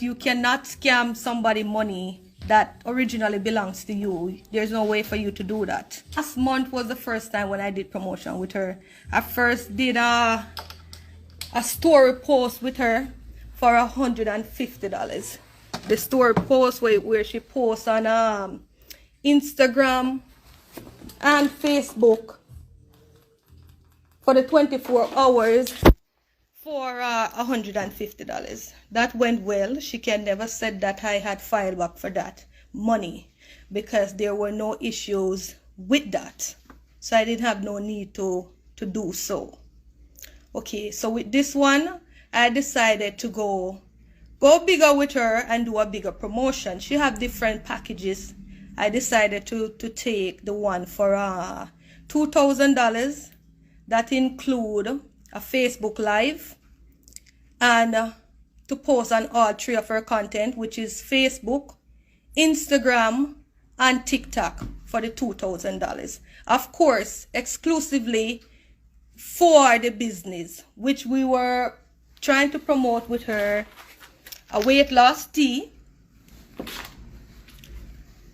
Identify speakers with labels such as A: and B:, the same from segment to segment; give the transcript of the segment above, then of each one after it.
A: You cannot scam somebody money that originally belongs to you. There's no way for you to do that. Last month was the first time when I did promotion with her. I first did a story post with her for $150. The story post where she posts on Instagram and Facebook for the 24 hours for $150. That went well. She can never said that I had filed back for that money because there were no issues with that. So I didn't have no need to do so. Okay, so with this one, I decided to go bigger with her and do a bigger promotion. She have different packages. I decided to take the one for $2,000. That include a Facebook Live and to post on all three of her content, which is Facebook, Instagram, and TikTok for the $2,000. Of course, exclusively for the business, which we were trying to promote with her: a weight loss tea,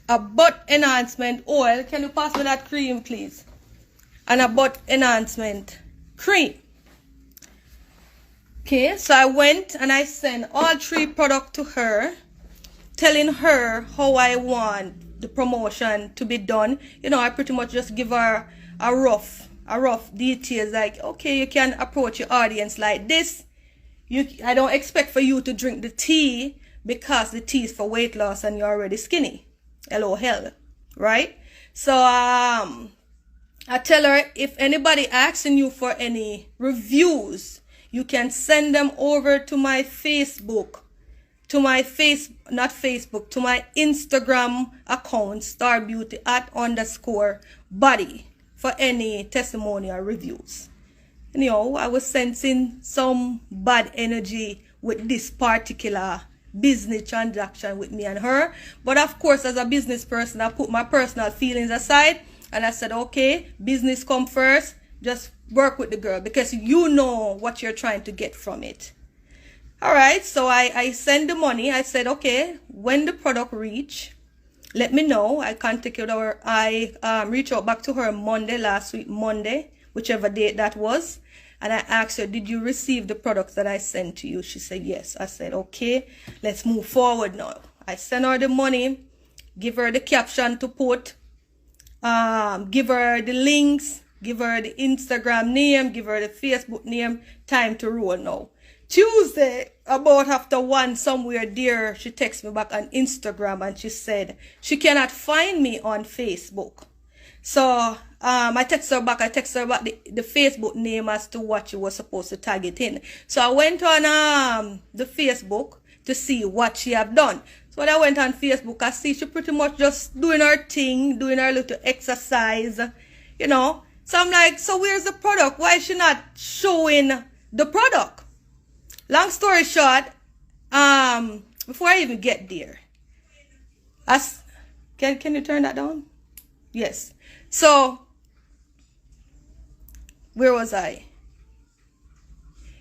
A: a butt enhancement oil. Can you pass me that cream, please? And a butt enhancement cream. Okay, so I went and I sent all three products to her, telling her how I want the promotion to be done. You know, I pretty much just give her a rough details, like, okay, you can approach your audience like this. I don't expect for you to drink the tea because the tea is for weight loss and you're already skinny. LOL, right? So I tell her, if anybody asking you for any reviews, you can send them over to my Facebook, to my Instagram account, starbeauty@_body, for any testimonial reviews. You know, I was sensing some bad energy with this particular business transaction with me and her. But of course, as a business person, I put my personal feelings aside and I said, okay, business come first. Just work with the girl because you know what you're trying to get from it. All right, so I send the money. I said, okay, when the product reach, let me know. I contacted her. I reached out back to her last week, Monday, whichever date that was. And I asked her, did you receive the products that I sent to you? She said, yes. I said, okay, let's move forward now. I sent her the money, give her the caption to put, give her the links, give her the Instagram name, give her the Facebook name. Time to roll now. Tuesday, about after 1 somewhere there, she texted me back on Instagram and she said she cannot find me on Facebook. So I text her back the Facebook name as to what she was supposed to tag it in. So I went on the Facebook to see what she have done. So when I went on Facebook, I see she pretty much just doing her thing, doing her little exercise, you know. So I'm like, so where's the product? Why is she not showing the product? Long story short, before I even get there, can you turn that down? Yes. So, where was I?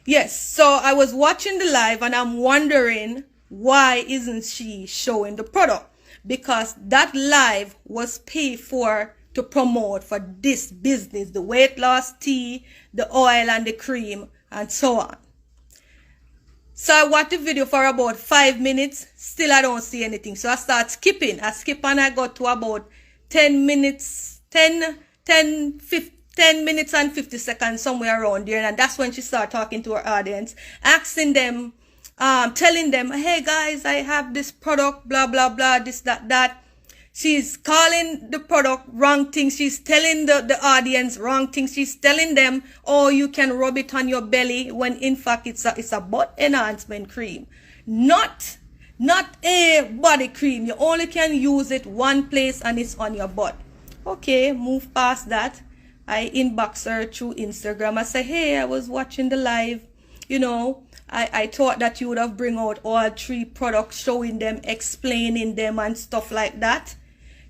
A: Yes, so I was watching the live and I'm wondering, why isn't she showing the product? Because that live was paid for to promote for this business, the weight loss tea, the oil and the cream, and so on. So I watched the video for about 5 minutes. Still I don't see anything. So I start skipping. I skip and I got to about 10 minutes, 10 minutes and 50 seconds, somewhere around there. And that's when she started talking to her audience, asking them, telling them, hey guys, I have this product, blah, blah, blah, this, that. She's calling the product wrong things. She's telling the audience wrong things. She's telling them, oh, you can rub it on your belly, when in fact it's a butt enhancement cream, not a body cream. You only can use it one place and it's on your butt. Okay, move past that. I inbox her through Instagram. I say, hey, I was watching the live. You know, I thought that you would have bring out all 3 products, showing them, explaining them and stuff like that.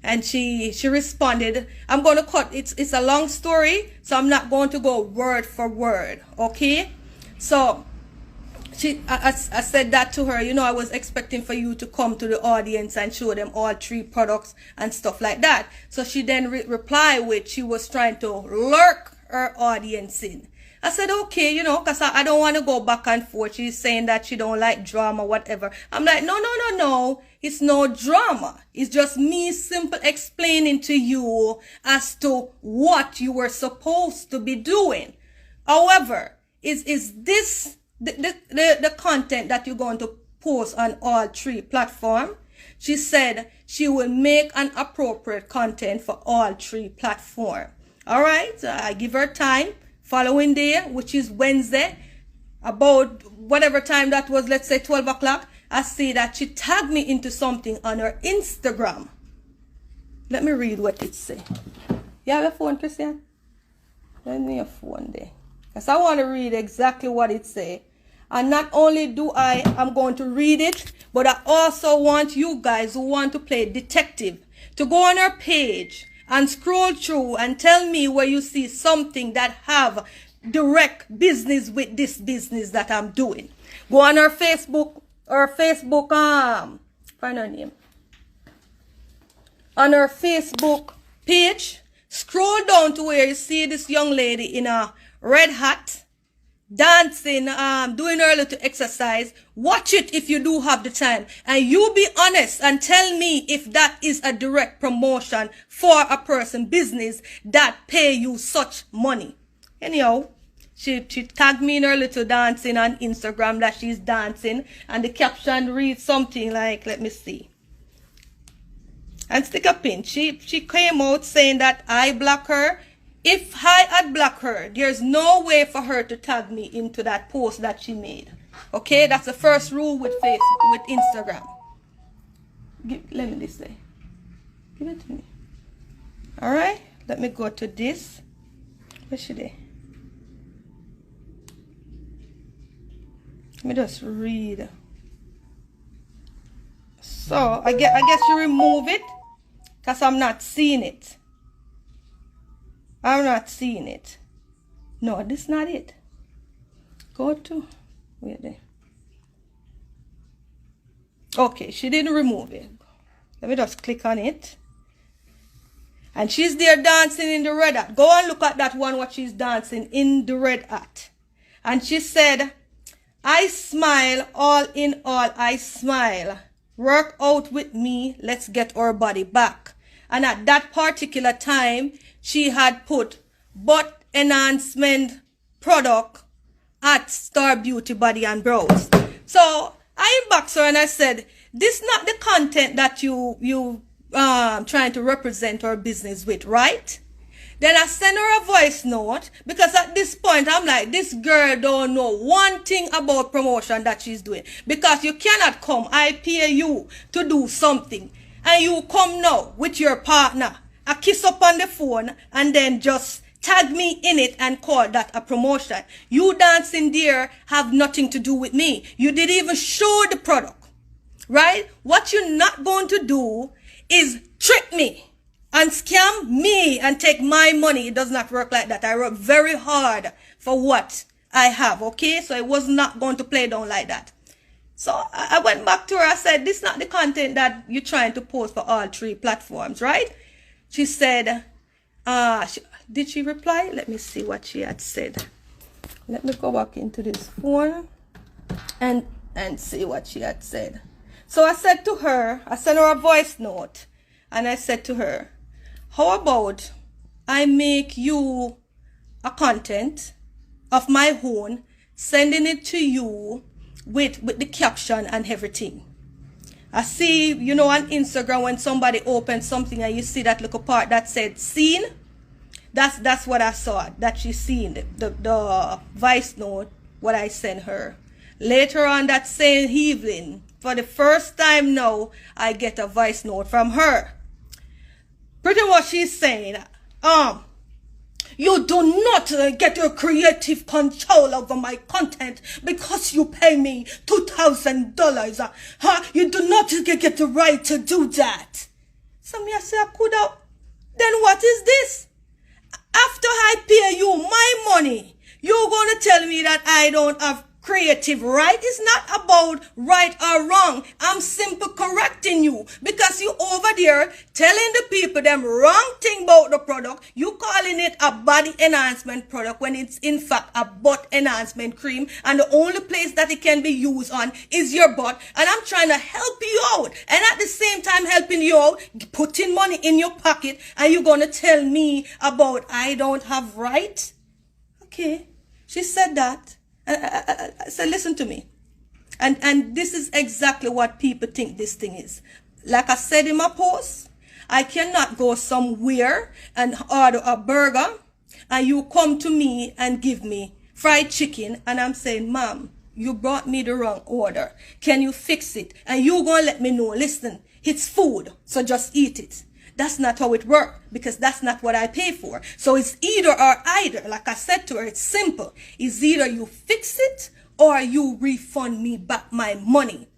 A: And she responded, I'm going to cut, it's a long story, so I'm not going to go word for word, okay? So I said that to her, you know, I was expecting for you to come to the audience and show them all 3 products and stuff like that. So she then replied with, she was trying to lurk her audience in. I said, okay, you know, because I don't want to go back and forth. She's saying that she don't like drama, whatever. I'm like, no. It's no drama. It's just me simple explaining to you as to what you were supposed to be doing. However, is this the content that you're going to post on all 3 platforms? She said she will make an appropriate content for all 3 platforms. All right, so I give her time. Following day, which is Wednesday, about whatever time that was, let's say 12 o'clock, I see that she tagged me into something on her Instagram. Let me read what it says. You have a phone, Christian? Lend me your phone there. Because I want to read exactly what it says. And not only do I'm going to read it, but I also want you guys who want to play detective to go on her page and scroll through and tell me where you see something that have direct business with this business that I'm doing. Go on her Facebook, find her name. On her Facebook page, scroll down to where you see this young lady in a red hat, dancing, doing her little exercise. Watch it if you do have the time. And you be honest and tell me if that is a direct promotion for a person business that pay you such money. Anyhow, she tagged me in her little dancing on Instagram that she's dancing. And the caption reads something like, let me see. And stick a pin. She came out saying that I block her. If I had blocked her, there's no way for her to tag me into that post that she made. Okay, that's the first rule with Facebook, with Instagram. Let me this say. Give it to me. All right, let me go to this. Where should I? Let me just read. So I guess you remove it because I'm not seeing it. I'm not seeing it. No, this is not it. Go to, wait there. Okay, she didn't remove it. Let me just click on it. And she's there dancing in the red hat. Go and look at that one, what she's dancing in the red hat. And she said, I smile, all in all, I smile. Work out with me, let's get our body back. And at that particular time, she had put butt enhancement product at Star Beauty Body and Brows. So I inboxed her and I said, this is not the content that you trying to represent our business with, right? Then I sent her a voice note because at this point I'm like, this girl don't know one thing about promotion that she's doing. Because you cannot come, I pay you to do something, and you come now with your partner, a kiss up on the phone, and then just tag me in it and call that a promotion. You dancing there have nothing to do with me. You didn't even show the product, right? What you're not going to do is trick me and scam me and take my money. It does not work like that. I work very hard for what I have, okay? So I was not going to play down like that. So I went back to her. I said, this is not the content that you're trying to post for all 3 platforms, right? She said, did she reply? Let me see what she had said. Let me go back into this phone and see what she had said. So I said to her, I sent her a voice note, and I said to her, how about I make you a content of my own, sending it to you with the caption and everything. I see, you know, on Instagram when somebody opens something and you see that little part that said seen. That's what I saw, that she seen the voice note, what I sent her. Later on that same evening, for the first time now, I get a voice note from her. Pretty much she's saying, you do not get your creative control over my content because you pay me $2,000. You do not get the right to do that. So me I say, I could have. Then what is this? After I pay you my money, you're going to tell me that I don't have creative, right? It's not about right or wrong. I'm simply correcting you because you over there telling the people them wrong thing about the product. You calling it a body enhancement product when it's in fact a butt enhancement cream, and the only place that it can be used on is your butt. And I'm trying to help you out, and at the same time helping you out, putting money in your pocket, and you're gonna tell me about I don't have right? Okay, she said that. I said, listen to me. And this is exactly what people think this thing is. Like I said in my post, I cannot go somewhere and order a burger and you come to me and give me fried chicken and I'm saying, ma'am, you brought me the wrong order. Can you fix it? And you gonna let me know, listen, it's food, so just eat it. That's not how it works, because that's not what I pay for. So it's either or either. Like I said to her, it's simple. It's either you fix it or you refund me back my money.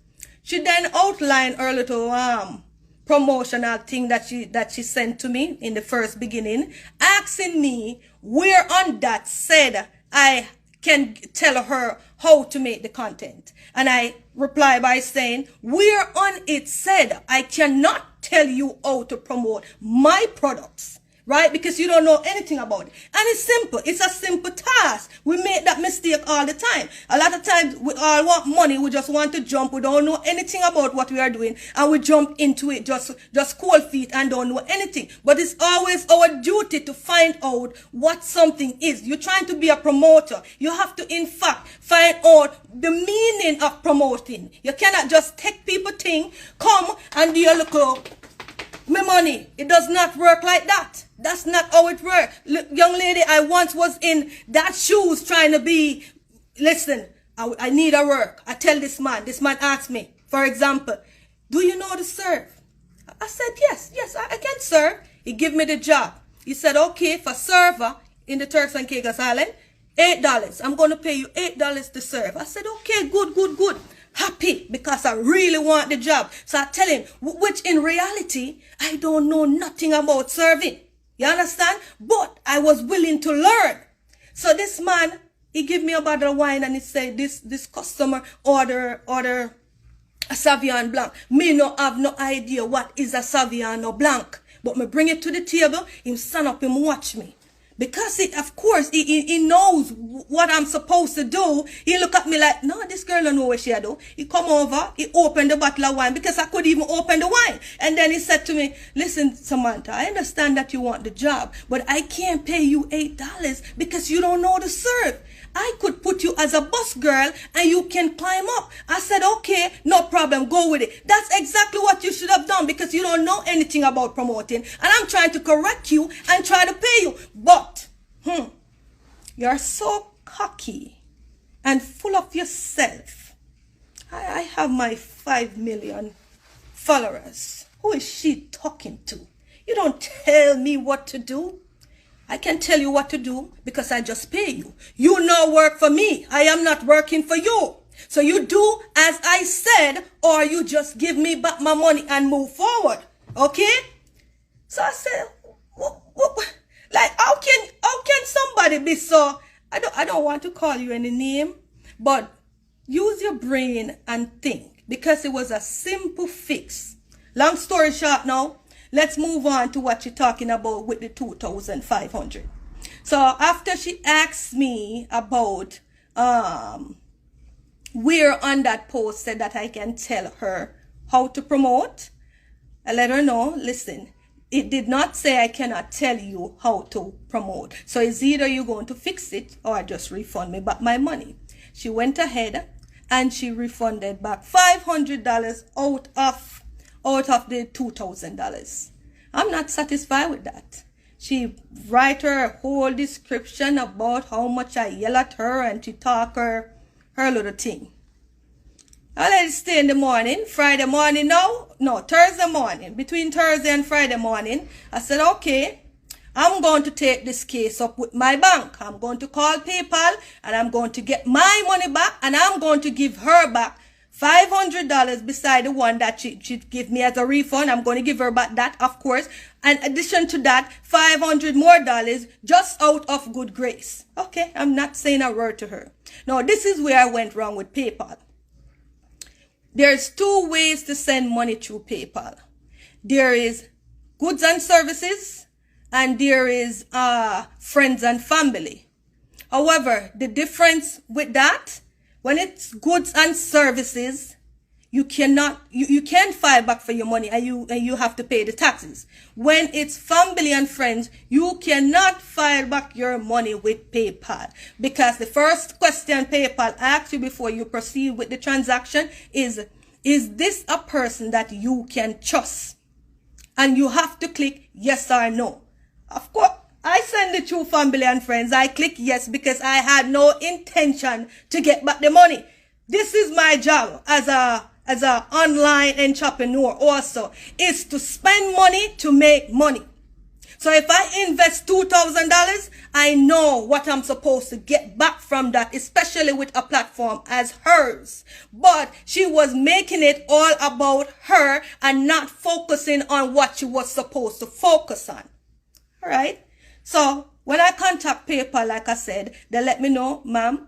A: She then outlined her little promotional thing that she sent to me in the first beginning, asking me where on that said I can tell her how to make the content. And I reply by saying, where on it said I cannot tell you how to promote my products, right? Because you don't know anything about it. And it's simple. It's a simple task. We make that mistake all the time. A lot of times we all want money. We just want to jump. We don't know anything about what we are doing. And we jump into it just cold feet and don't know anything. But it's always our duty to find out what something is. You're trying to be a promoter. You have to, in fact, find out the meaning of promoting. You cannot just take people thing, come and do your little me money. It does not work like that. That's not how it works. Look, young lady, I once was in that shoes trying to be, listen, I need a work. I tell this man asked me, for example, do you know how to serve? I said, yes, I can serve. He gave me the job. He said, okay, for server in the Turks and Caicos Island, $8. I'm going to pay you $8 to serve. I said, okay, good. Happy because I really want the job. So I tell him, which in reality, I don't know nothing about serving. You understand? But I was willing to learn. So this man, he gave me a bottle of wine and he said, this customer order a Sauvignon Blanc. Me no have no idea what is a Sauvignon Blanc. But me bring it to the table, him stand up, him watch me. Because of course, he knows what I'm supposed to do. He look at me like, no, this girl don't know what she do. He come over, he opened the bottle of wine because I could even open the wine. And then he said to me, listen, Samantha, I understand that you want the job, but I can't pay you $8 because you don't know how to serve. I could put you as a bus girl and you can climb up. I said, okay, no problem, go with it. That's exactly what you should have done because you don't know anything about promoting. And I'm trying to correct you and try to pay you. But, you're so cocky and full of yourself. I have my 5 million followers. Who is she talking to? You don't tell me what to do. I can tell you what to do because I just pay you. You no work for me. I am not working for you. So you do as I said, or you just give me back my money and move forward. Okay? So I said, like, how can somebody be so, I don't want to call you any name, but use your brain and think, because it was a simple fix. Long story short now, let's move on to what you're talking about with the 2,500. So after she asked me about where on that post said that I can tell her how to promote, I let her know, listen, it did not say I cannot tell you how to promote. So it's either you're going to fix it or just refund me back my money. She went ahead and she refunded back $500 out of the $2,000. I'm not satisfied with that. She write her whole description about how much I yell at her and she talk her little thing. I let it stay in the morning, Friday morning now. No, Thursday morning. Between Thursday and Friday morning, I said, okay, I'm going to take this case up with my bank. I'm going to call PayPal and I'm going to get my money back and I'm going to give her back $500 beside the one that she give me as a refund. I'm going to give her back that, of course. In addition to that, $500 more just out of good grace. Okay, I'm not saying a word to her. Now, this is where I went wrong with PayPal. There's two ways to send money through PayPal. There is goods and services, and there is friends and family. However, the difference with that, when it's goods and services, you can't file back for your money, and you have to pay the taxes. When it's family and friends, you cannot file back your money with PayPal, because the first question PayPal asks you before you proceed with the transaction is this a person that you can trust? And you have to click yes or no. Of course, I send it to family and friends. I click yes because I had no intention to get back the money. This is my job as a online entrepreneur also, is to spend money to make money. So if I invest $2,000, I know what I'm supposed to get back from that, especially with a platform as hers. But she was making it all about her and not focusing on what she was supposed to focus on. All right? So when I contact PayPal, like I said, they let me know, ma'am,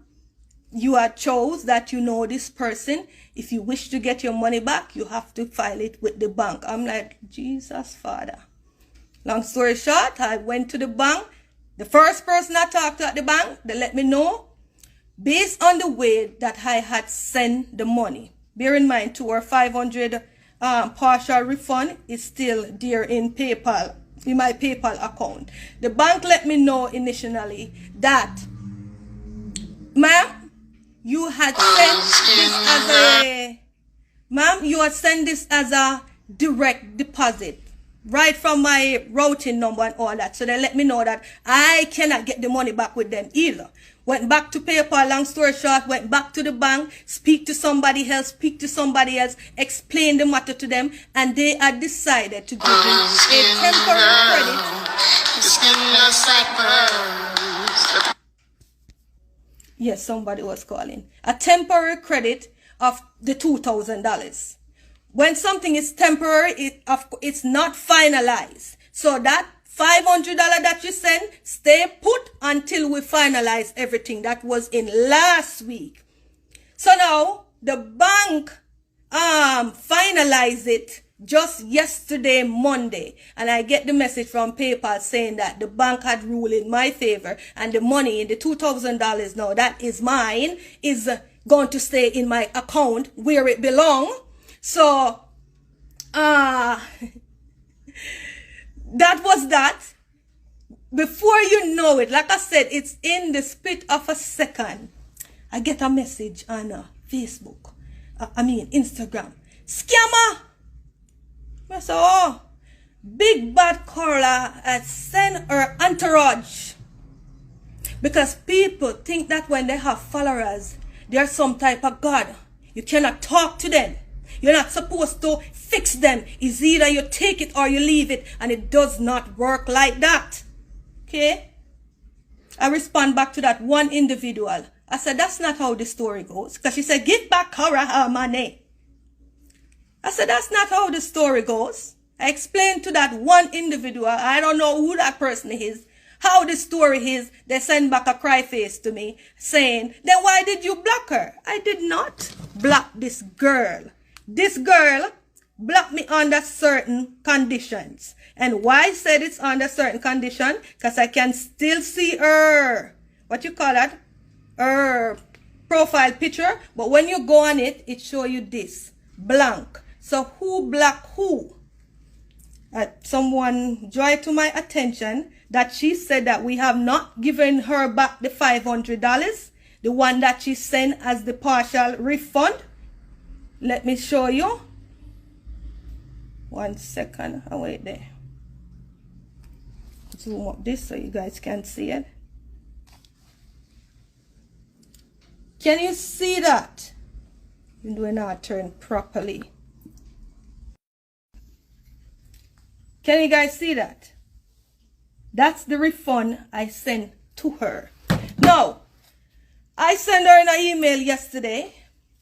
A: you are chose that you know this person. If you wish to get your money back, you have to file it with the bank. I'm like, Jesus, Father. Long story short, I went to the bank. The first person I talked to at the bank, they let me know, based on the way that I had sent the money. Bear in mind, to our $500 partial refund is still there in PayPal, in my PayPal account. The bank let me know initially that, ma'am, you had sent this as a direct deposit, right from my routing number and all that. So they let me know that I cannot get the money back with them either. Went back to PayPal, long story short, went back to the bank, speak to somebody else, explain the matter to them, and they had decided to give me a temporary credit. Yes, somebody was calling. A temporary credit of the $2,000. When something is temporary, it's not finalized. So that $500 that you send, stay put until we finalize everything. That was in last week. So now the bank finalized it just yesterday, Monday. And I get the message from PayPal saying that the bank had ruled in my favor, and the money, the $2,000 now, that is mine, is going to stay in my account where it belongs. So, that was that. Before you know it, like I said, it's in the split of a second. I get a message on Facebook. Instagram. Scammer! I said, oh, big bad Korra has sent her entourage. Because people think that when they have followers, they're some type of God. You cannot talk to them. You're not supposed to fix them. It's either you take it or you leave it. And it does not work like that. Okay? I respond back to that one individual. I said, that's not how the story goes. Because she said, give back Korra her money. I said, that's not how the story goes. I explained to that one individual, I don't know who that person is, how the story is. They send back a cry face to me saying, then why did you block her? I did not block this girl. This girl blocked me under certain conditions. And why I said it's under certain condition? Because I can still see her, what you call that? Her profile picture. But when you go on it, it shows you this, blank. So who blocked who? Someone drew to my attention that she said that we have not given her back the $500, the one that she sent as the partial refund. Let me show you. 1 second. I'll wait there. Zoom up this so you guys can see it. Can you see that? We're not turned properly. Can you guys see that? That's the refund I sent to her. Now, I sent her an email yesterday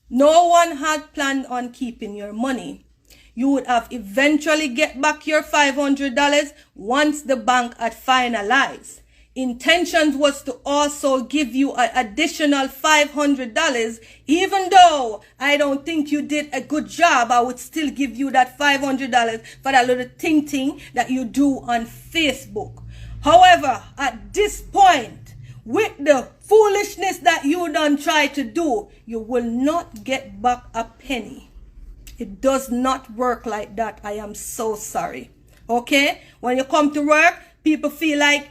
A: No one had planned on keeping your money. You would have eventually get back your $500 once the bank had finalized. Intentions was to also give you an additional $500. Even though I don't think you did a good job, I would still give you that $500 for that little thing that you do on Facebook. However, at this point, with the foolishness that you done try to do, you will not get back a penny. It does not work like that. I am so sorry. Okay? When you come to work, people feel like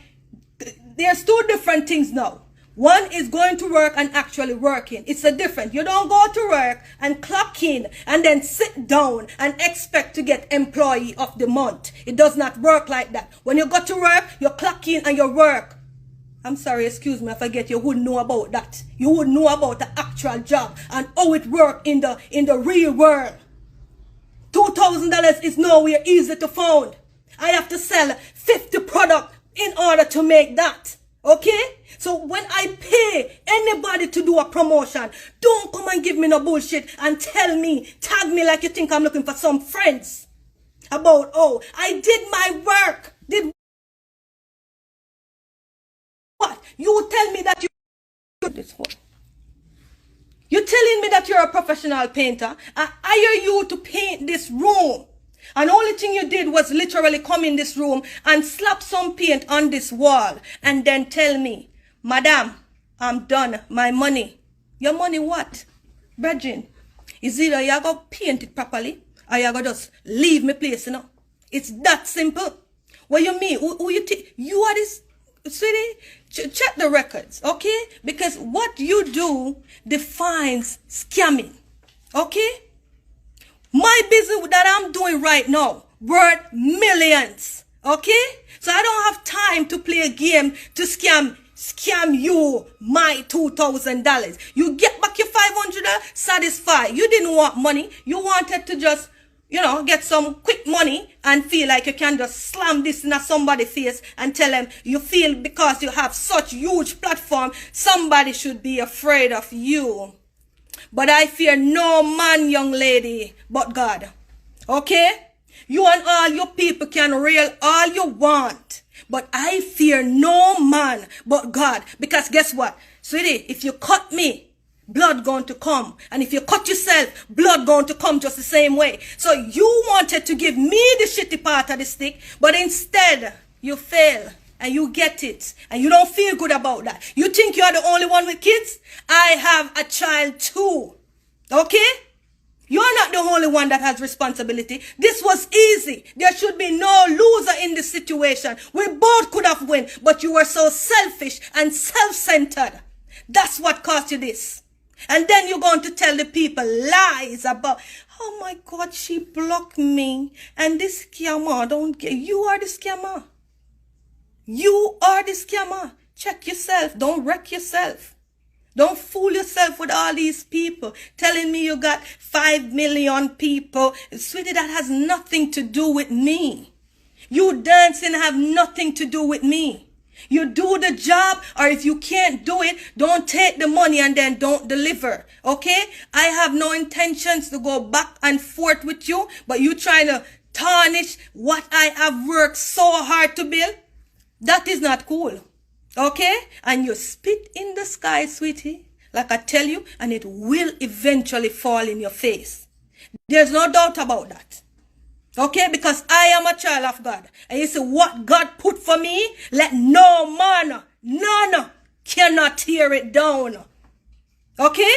A: there's two different things now. One is going to work and actually working. It's a different. You don't go to work and clock in and then sit down and expect to get employee of the month. It does not work like that. When you go to work, you clock in and you work. I'm sorry, excuse me, I forget, you wouldn't know about that. You would know about the actual job and how it works in the real world. $2,000 is nowhere easy to find. I have to sell 50 products in order to make that. Okay? So when I pay anybody to do a promotion, don't come and give me no bullshit and tell me, tag me like you think I'm looking for some friends. About, oh, I did my work. Did what? You tell me that you this one. You're telling me that you're a professional painter. I hire you to paint this room. And the only thing you did was literally come in this room and slap some paint on this wall and then tell me, Madam, I'm done. My money. Your money what? Brethren, is either you go paint it properly or you go just leave me place, you know. It's that simple. What you mean? Who you think? You are this, sweetie? Check the records, okay? Because what you do defines scamming, okay? My business that I'm doing right now worth millions, okay? So I don't have time to play a game to scam you my $2,000. You get back your $500, satisfied. You didn't want money. You wanted to just, you know, get some quick money and feel like you can just slam this in somebody's face and tell them you feel because you have such huge platform, somebody should be afraid of you. But I fear no man, young lady, but God. Okay? You and all your people can rail all you want. But I fear no man but God. Because guess what? Sweetie, if you cut me, blood going to come. And if you cut yourself, blood going to come just the same way. So you wanted to give me the shitty part of the stick, but instead you fail. And you get it. And you don't feel good about that. You think you are the only one with kids? I have a child too. Okay? You're not the only one that has responsibility. This was easy. There should be no loser in this situation. We both could have won. But you were so selfish and self-centered. That's what cost you this. And then you're going to tell the people lies about, oh my God, she blocked me. And this scammer don't get, you are the scammer. You are the scammer. Check yourself. Don't wreck yourself. Don't fool yourself with all these people telling me you got 5 million people. Sweetie, that has nothing to do with me. You dancing have nothing to do with me. You do the job, or if you can't do it, don't take the money and then don't deliver. Okay? I have no intentions to go back and forth with you, but you trying to tarnish what I have worked so hard to build. That is not cool. Okay? And you spit in the sky, sweetie, like I tell you, and it will eventually fall in your face. There's no doubt about that. Okay? Because I am a child of God. And you see what God put for me, let no man, none, cannot tear it down. Okay?